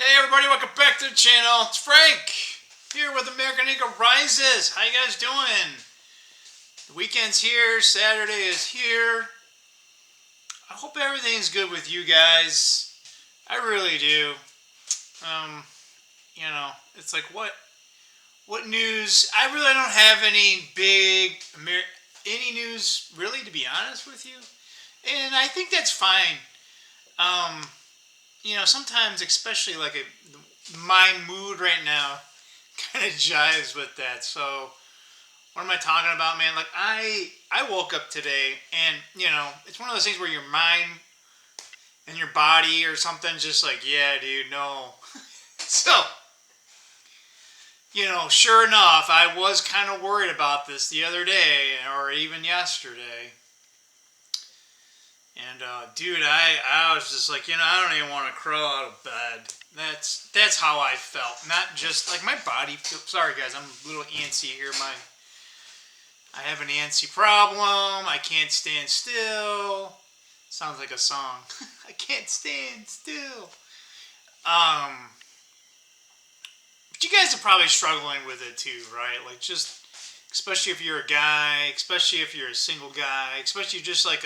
Hey everybody, welcome back to the channel. It's Frank here with American Eagle Rises. How you guys doing? The weekend's here, Saturday is here. I hope everything's good with you guys. I really do. It's like what news? I really don't have any any news really, to be honest with you. And I think that's fine. Sometimes, especially my mood right now kind of jives with that. So, what am I talking about, man? Like, I woke up today and, it's one of those things where your mind and your body or something just like, yeah, dude, no. So, sure enough, I was kind of worried about this the other day or even yesterday. And dude, I was just like, I don't even want to crawl out of bed. That's how I felt. Not just like my body. Sorry guys, I'm a little antsy here. I have an antsy problem. I can't stand still. Sounds like a song. I can't stand still. But you guys are probably struggling with it too, right? Like just, especially if you're a guy, especially if you're a single guy, especially just like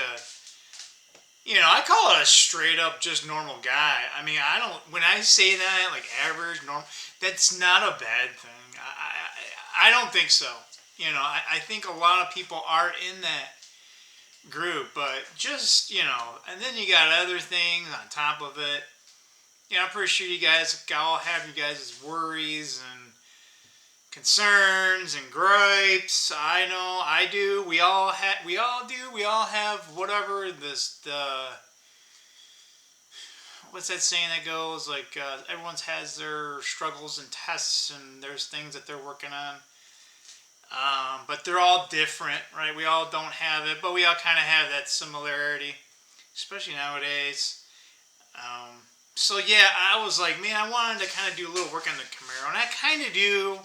I call it a straight up just normal guy. I mean, when I say that, like average, normal, that's not a bad thing. I don't think so. I think a lot of people are in that group, but just, and then you got other things on top of it. I'm pretty sure you guys all have you guys' worries and concerns and gripes. I know, I do. We all do. We all have whatever what's that saying that goes like everyone has their struggles and tests and there's things that they're working on. But they're all different, right? We all don't have it, but we all kind of have that similarity, especially nowadays. So yeah, I was like, man, I wanted to kind of do a little work on the Camaro, and I kind of do.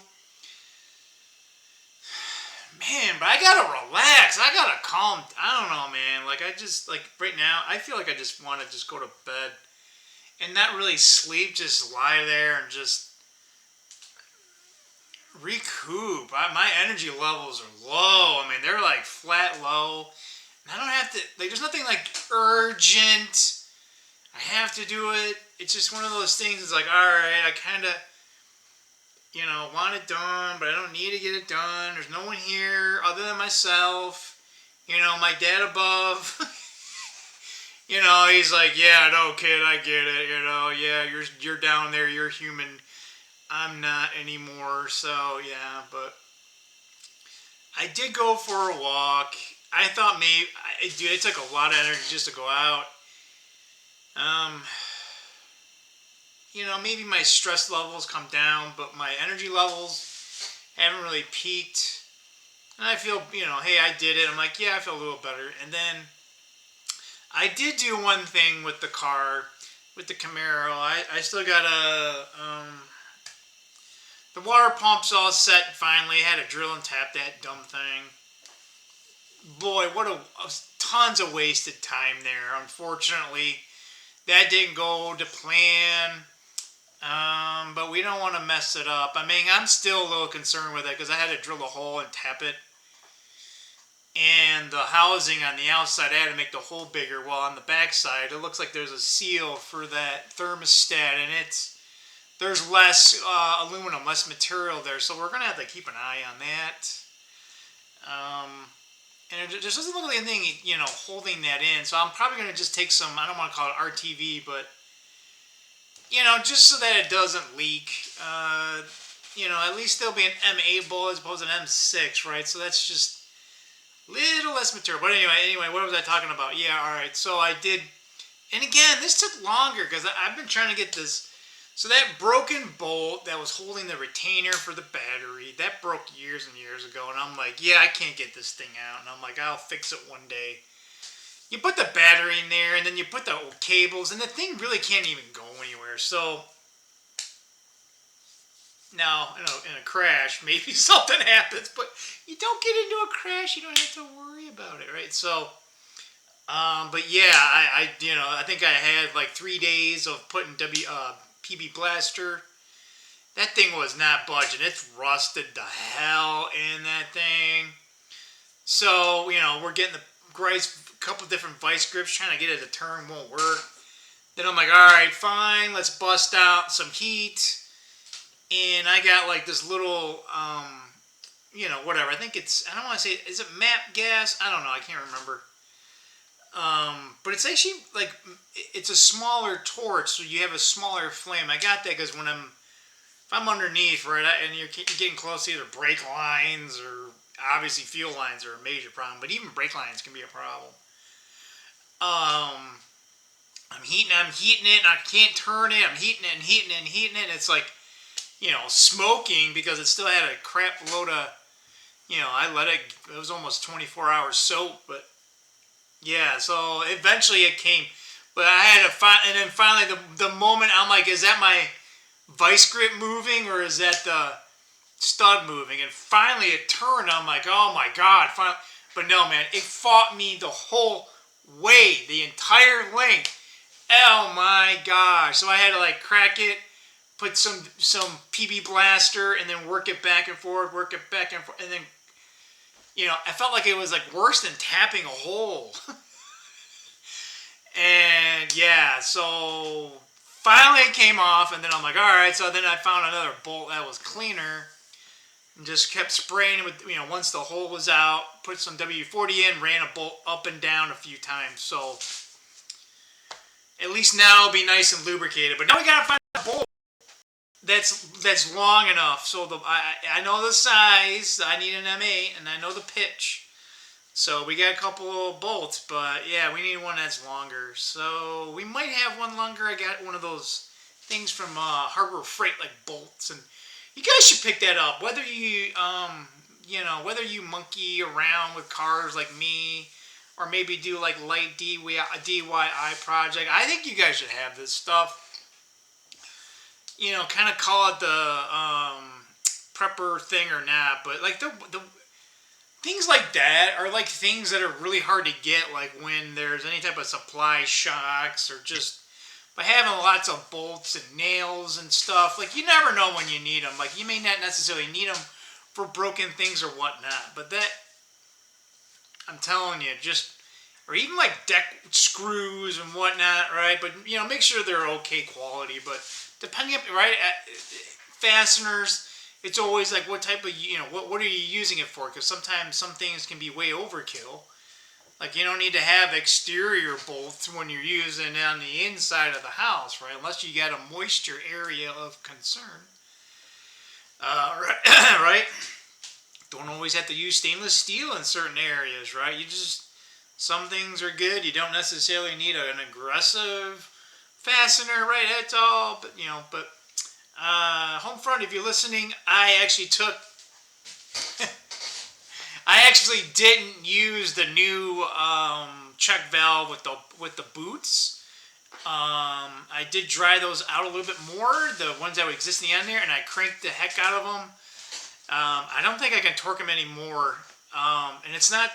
Man, but I gotta relax. I gotta calm. I don't know, man. Like, I just, like, right now, I feel like I just want to just go to bed and not really sleep. Just lie there and just recoup. My energy levels are low. I mean, they're like flat low. And I don't have to, like, there's nothing like urgent. I have to do it. It's just one of those things. It's like, all right, I kind of, want it done, but I don't need to get it done. There's no one here other than myself. My dad above. He's like, yeah, no, kid, I get it. Yeah, you're down there. You're human. I'm not anymore. So, yeah, but I did go for a walk. I thought dude, it took a lot of energy just to go out. Maybe my stress levels come down, but my energy levels haven't really peaked. And I feel, hey, I did it. I'm like, yeah, I feel a little better. And then I did do one thing with the car, with the Camaro. I still got the water pump's all set finally. I had to drill and tap that dumb thing. Boy, tons of wasted time there. Unfortunately, that didn't go to plan. But we don't want to mess it up. I mean, I'm still a little concerned with it because I had to drill a hole and tap it. And the housing on the outside, I had to make the hole bigger. Well, on the back side, it looks like there's a seal for that thermostat, and there's less aluminum, less material there. So we're going to have to keep an eye on that. And it just doesn't look like anything, holding that in. So I'm probably going to just take some, I don't want to call it RTV, but just so that it doesn't leak. At least there'll be an M8 bullet as opposed to an M6, right? So that's just a little less material. But anyway, what was I talking about? Yeah, all right. So I did, and again, this took longer because I've been trying to get this. So that broken bolt that was holding the retainer for the battery, that broke years and years ago. And I'm like, yeah, I can't get this thing out. And I'm like, I'll fix it one day. You put the battery in there, and then you put the cables, and the thing really can't even go anywhere. So now, in a crash, maybe something happens, but you don't get into a crash. You don't have to worry about it, right? So, but yeah, I think I had like 3 days of putting PB blaster. That thing was not budging. It's rusted the hell in that thing. So, you know, we're getting the grips, a couple different vice grips, trying to get it to turn, won't work. Then I'm like, all right, fine, let's bust out some heat. And I got like this little, you know, whatever. I think it's, I don't want to say, is it MAP gas? I don't know, I can't remember. But it's actually like, it's a smaller torch, so you have a smaller flame. I got that because when if I'm underneath, right, and you're getting close to either brake lines or obviously fuel lines are a major problem, but even brake lines can be a problem. I'm heating it, and I can't turn it. I'm heating it. And it's like, you know, smoking because it still had a crap load of, you know, I let it was almost 24 hours soaked, but yeah, so eventually it came. But I had to find, and then finally the moment I'm like, is that my vice grip moving or is that the stud moving? And finally it turned. I'm like, oh my God. Finally. But no, man, it fought me the whole way, the entire length. Oh my gosh. So I had to like crack it, put some PB blaster, and then work it back and forth, and then, you know, I felt like it was like worse than tapping a hole. And yeah, so finally it came off, and then I'm like, all right. So then I found another bolt that was cleaner, and just kept spraying it with, you know, once the hole was out, put some WD-40 in, ran a bolt up and down a few times. So at least now it'll be nice and lubricated. But now we gotta find a bolt that's long enough. So I know the size. I need an M8, and I know the pitch. So we got a couple of bolts, but yeah, we need one that's longer. So we might have one longer. I got one of those things from Harbor Freight, like bolts, and you guys should pick that up. Whether you you know, whether you monkey around with cars like me, or maybe do like light DIY project. I think you guys should have this stuff. You know, kind of call it the prepper thing or not, but like the things like that are like things that are really hard to get, like when there's any type of supply shocks, or just by having lots of bolts and nails and stuff. Like, you never know when you need them. Like, you may not necessarily need them for broken things or whatnot, but that, I'm telling you, just, or even like deck screws and whatnot, right? But, you know, make sure they're okay quality. But depending on, right, fasteners, it's always like what type of, you know, what are you using it for? Because sometimes some things can be way overkill. Like, you don't need to have exterior bolts when you're using it on the inside of the house, right? Unless you got a moisture area of concern. Right? Don't always have to use stainless steel in certain areas, right? You just, some things are good. You don't necessarily need an aggressive fastener, right? That's all, but, you know, but Homefront, if you're listening, I actually didn't use the new check valve with the boots. I did dry those out a little bit more, the ones that were existing on there, and I cranked the heck out of them. I don't think I can torque them anymore, and it's not.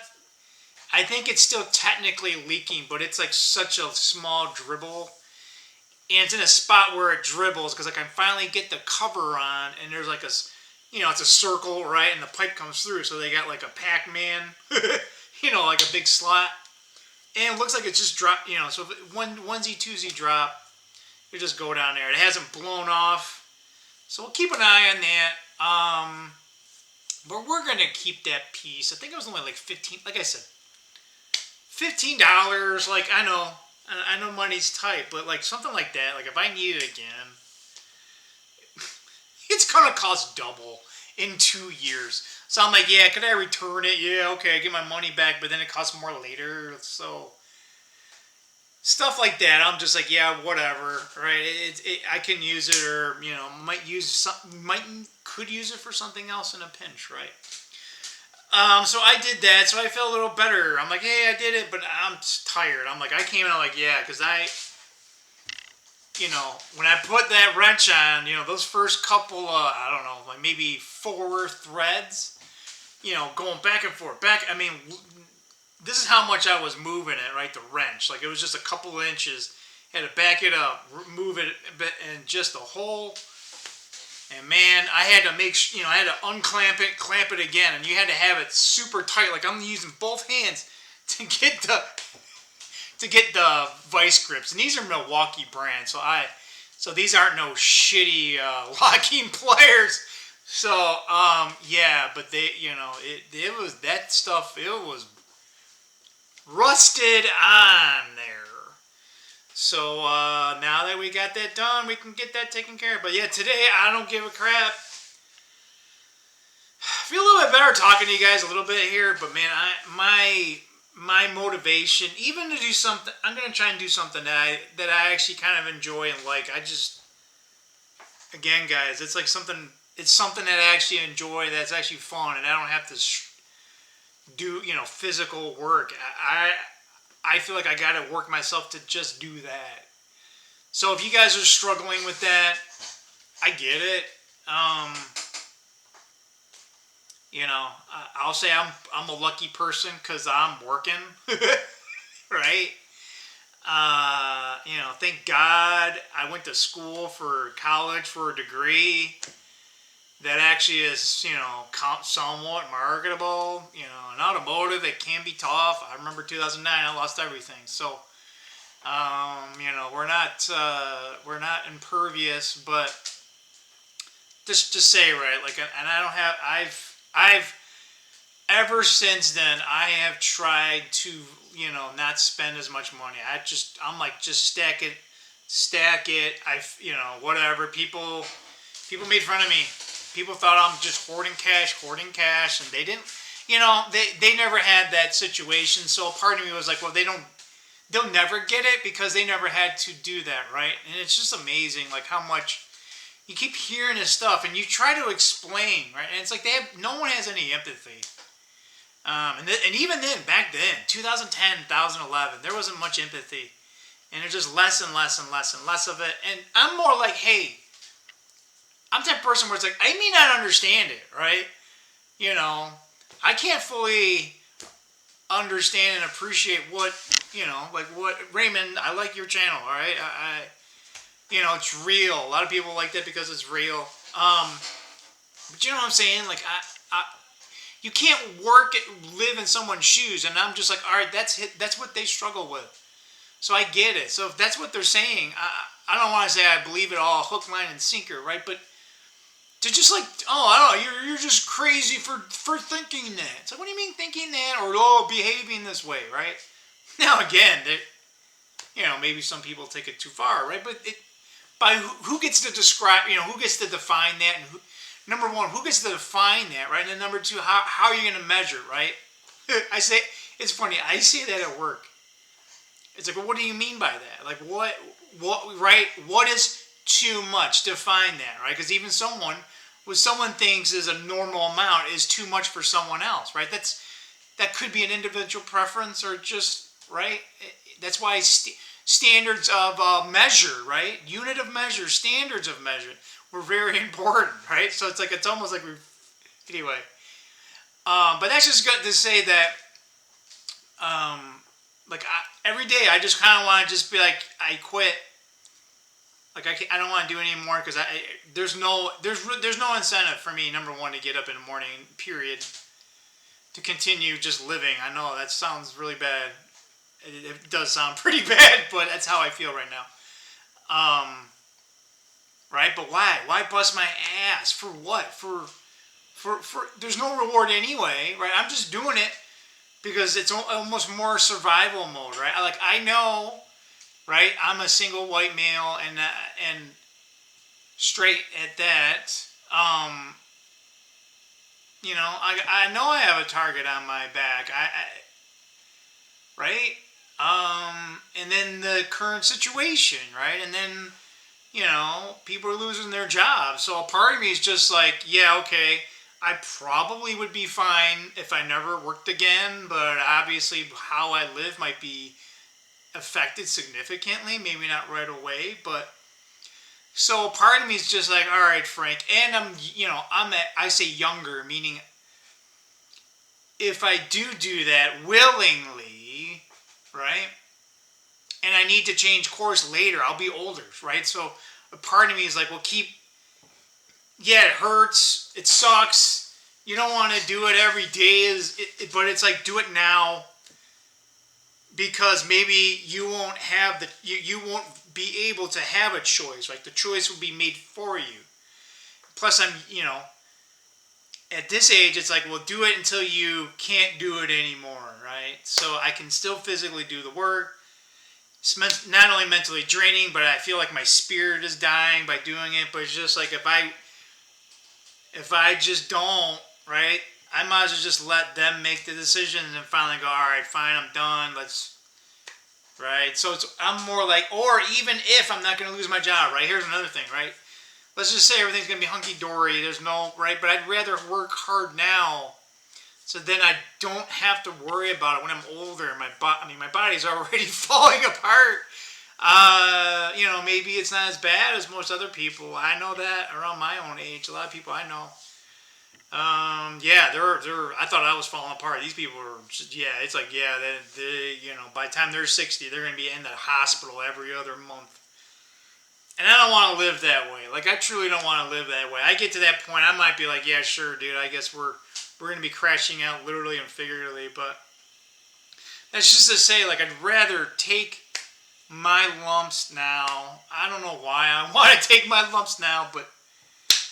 I think it's still technically leaking, but it's like such a small dribble. And it's in a spot where it dribbles, because I can finally get the cover on, and there's like a, you know, it's a circle, right, and the pipe comes through, so they got like a Pac-Man, you know, like a big slot, and it looks like it's just dropped, you know, so if onesie, twosie drop, you just go down there. It hasn't blown off, so we'll keep an eye on that, but we're going to keep that piece. I think it was only like $15, like I said, $15, like, I know money's tight, but like something like that, like if I need it again, it's going to cost double in 2 years. So I'm like, yeah, could I return it? Yeah, okay, I get my money back, but then it costs more later. So stuff like that, I'm just like, yeah, whatever, right? I can use it, or, you know, could use it for something else in a pinch, right? So I did that, so I felt a little better. I'm like, hey, I did it, but I'm tired. I'm like, I came in, I'm like, yeah, because you know, when I put that wrench on, you know, those first couple, I don't know, like maybe 4 threads, you know, going back and forth, I mean, this is how much I was moving it, right, the wrench. Like, it was just a couple inches, had to back it up, move it, and just the whole. And man, I had to I had to unclamp it, clamp it again, and you had to have it super tight. Like I'm using both hands to get the vice grips, and these are Milwaukee brand, so these aren't no shitty locking pliers. So yeah, but it was that stuff. It was rusted on there. So now that we got that done, we can get that taken care of. But yeah, today I don't give a crap. I feel a little bit better talking to you guys a little bit here, but man, my motivation, even to do something, I'm gonna try and do something that I actually kind of enjoy and like. Again, guys, it's like something. It's something that I actually enjoy. That's actually fun, and I don't have to do physical work. I feel like I gotta work myself to just do that. So if you guys are struggling with that, I get it. I'll say I'm a lucky person because I'm working, right? Thank God I went to school for college for a degree that actually is, somewhat marketable. In automotive, it can be tough. I remember 2009, I lost everything. So, we're not impervious, but just to say, right, like, and I don't have, I've, ever since then, I have tried to, not spend as much money. I'm like, just stack it. Whatever. People made fun of me. People thought I'm just hoarding cash, and they didn't, they never had that situation. So part of me was like, well, they'll never get it because they never had to do that, right? And it's just amazing, like how much you keep hearing this stuff, and you try to explain, right? And it's like no one has any empathy. And even then, back then, 2010, 2011, there wasn't much empathy, and there's just less and less and less and less of it. And I'm more like, hey, I'm the type of person where it's like, I may not understand it, right? I can't fully understand and appreciate what, Raymond, I like your channel, all right? It's real. A lot of people like that because it's real. But you know what I'm saying? Like, you can't live in someone's shoes, and I'm just like, all right, that's what they struggle with. So I get it. So if that's what they're saying, I don't want to say I believe it all, hook, line, and sinker, right? But to just like, I don't know, you're just crazy for thinking that. So what do you mean thinking that, or behaving this way, right? Now again, maybe some people take it too far, right? But by who gets to describe, who gets to define that, and number one, who gets to define that, right? And then number two, how are you going to measure, right? I say, it's funny, I say that at work. It's like, well, what do you mean by that? Like, what, right? What is too much? Define that, right? Because even what someone thinks is a normal amount is too much for someone else, right? That could be an individual preference or just, right? That's why standards of measure, right? Unit of measure, standards of measure were very important, right? So it's almost like anyway. But that's just good to say that, every day I just kind of want to just be like, I quit. Like I don't want to do it anymore because there's no incentive for me, number one, to get up in the morning, period, to continue just living. I know that sounds really bad. It does sound pretty bad, but that's how I feel right now. Right? But why? Why bust my ass? For what? For there's no reward anyway, right? I'm just doing it because it's almost more survival mode, right? I know, right? I'm a single white male and straight at that. I know I have a target on my back. Right? And then the current situation, right? And then, people are losing their jobs. So a part of me is just like, yeah, okay, I probably would be fine if I never worked again, but obviously how I live might be affected significantly, maybe not right away, but so part of me is just like, all right, Frank, and I say younger, meaning if I do that willingly, right? and I need to change course later. I'll be older, right? So a part of me is like, well, yeah, it hurts. It sucks. You don't want to do it every day, but it's like, do it now, because maybe you won't have you won't be able to have a choice, right? The choice will be made for you. Plus, at this age, it's like, well, do it until you can't do it anymore, right? So I can still physically do the work. It's not only mentally draining, but I feel like my spirit is dying by doing it. But it's just like, if I just don't, right, I might as well just let them make the decision and then finally go, all right, fine, I'm done. Right? So I'm more like, or even if I'm not going to lose my job, right? Here's another thing, right? Let's just say everything's going to be hunky-dory. There's no, right? But I'd rather work hard now, so then I don't have to worry about it when I'm older. My body's already falling apart. Maybe it's not as bad as most other people. I know that around my own age. A lot of people I know. I thought I was falling apart. These people are just, it's like, by the time they're 60, they're going to be in the hospital every other month. And I don't want to live that way. Like, I truly don't want to live that way. I get to that point, I might be like, yeah, sure, dude, I guess we're going to be crashing out literally and figuratively. But that's just to say, like, I'd rather take my lumps now. I don't know why I want to take my lumps now, but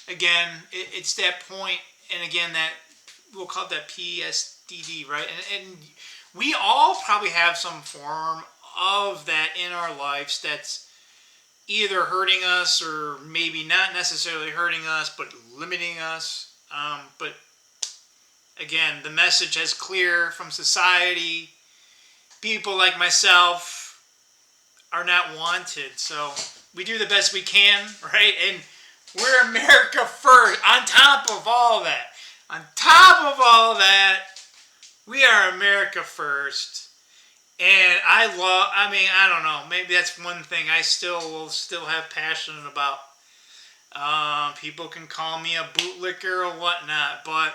again, it's that point. And again, that we'll call it that PSDD, right? And we all probably have some form of that in our lives that's either hurting us or maybe not necessarily hurting us, but limiting us. But again, the message is clear from society. People like myself are not wanted. So we do the best we can, right? And we're America first. On top of all that, we are America first. And I don't know, maybe that's one thing I will still have passion about. People can call me a bootlicker or whatnot, but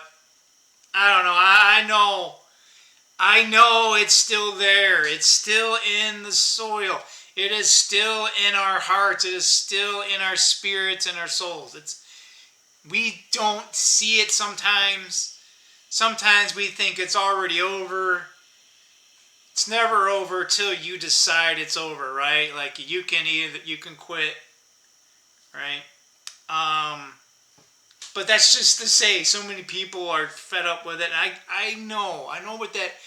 I don't know. I know it's still there. It's still in the soil. It is still in our hearts. It is still in our spirits and our souls. We don't see it sometimes. Sometimes we think it's already over. It's never over till you decide it's over, right? Like, you can quit, right? But that's just to say, so many people are fed up with it. And I know what that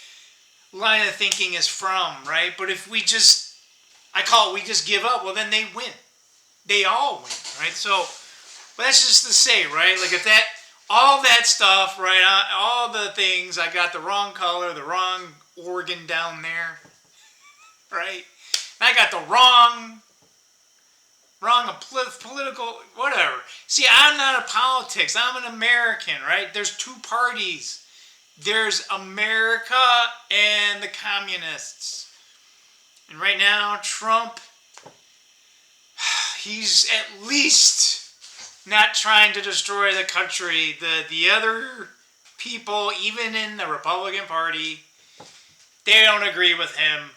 line of thinking is from, right? But if we just give up, well, then they win. They all win, right? So, but that's just to say, right? Like, if all that stuff, right? All the things, I got the wrong color, the wrong organ down there, right? I got the wrong political, whatever. See, I'm not a politics. I'm an American, right? There's two parties. There's America and the communists. And right now, Trump, he's at least not trying to destroy the country. The other people, even in the Republican Party, they don't agree with him.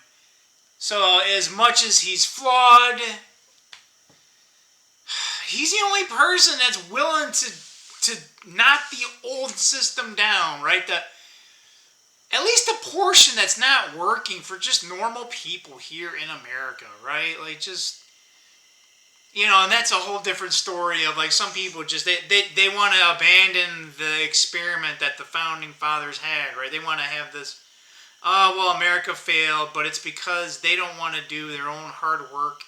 So as much as he's flawed, he's the only person that's willing to knock the old system down, right? At least the portion that's not working for just normal people here in America, right? Like, just, and that's a whole different story of, like, some people just, they want to abandon the experiment that the founding fathers had, right? They want to have this, America failed, but it's because they don't want to do their own hard work,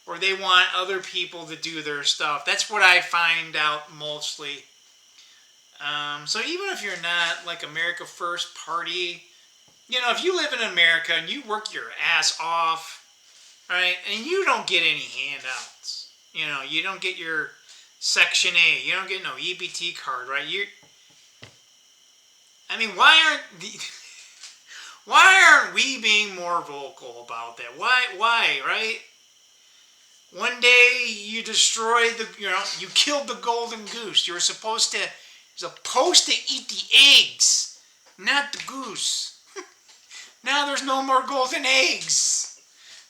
or they want other people to do their stuff. That's what I find out mostly. So even if you're not, like, America First Party, if you live in America and you work your ass off, right, and you don't get any handouts, you don't get your Section 8, you don't get no EBT card, right? Why aren't we being more vocal about that? Why, right? One day you destroyed you killed the golden goose. You're supposed to eat the eggs, not the goose. Now there's no more golden eggs.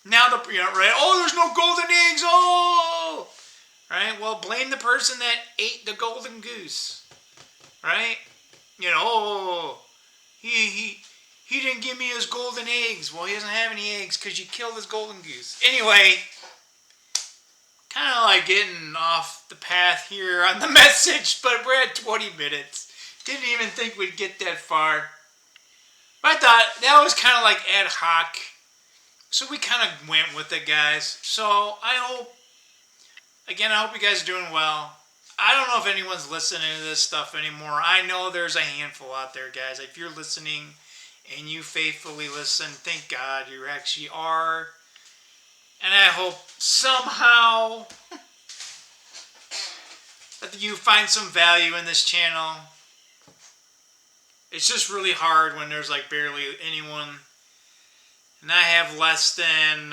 Now right? Oh, there's no golden eggs. Oh, right. Well, blame the person that ate the golden goose, right? Oh, he didn't give me his golden eggs. Well, he doesn't have any eggs because you killed his golden goose. Anyway, kind of like getting off the path here on the message, but we're at 20 minutes. Didn't even think we'd get that far. But I thought that was kind of like ad hoc. So we kind of went with it, guys. So I hope you guys are doing well. I don't know if anyone's listening to this stuff anymore. I know there's a handful out there, guys. If you're listening and you faithfully listen, thank God you actually are. And I hope somehow that you find some value in this channel. It's just really hard when there's like barely anyone. And I have less than,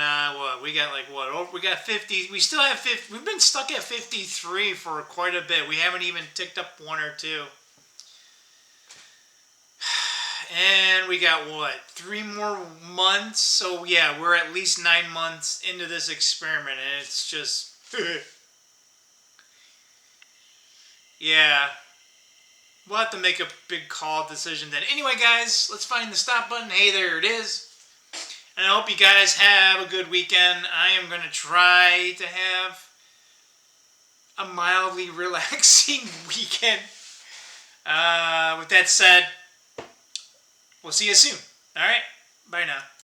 we got like what? Oh, we got 50. We still have 50. We've been stuck at 53 for quite a bit. We haven't even ticked up one or two. And we got what? 3 more months? So yeah, we're at least 9 months into this experiment. And it's just... yeah. We'll have to make a big call decision then. Anyway, guys, let's find the stop button. Hey, there it is. And I hope you guys have a good weekend. I am going to try to have a mildly relaxing weekend. With that said, we'll see you soon. All right? Bye now.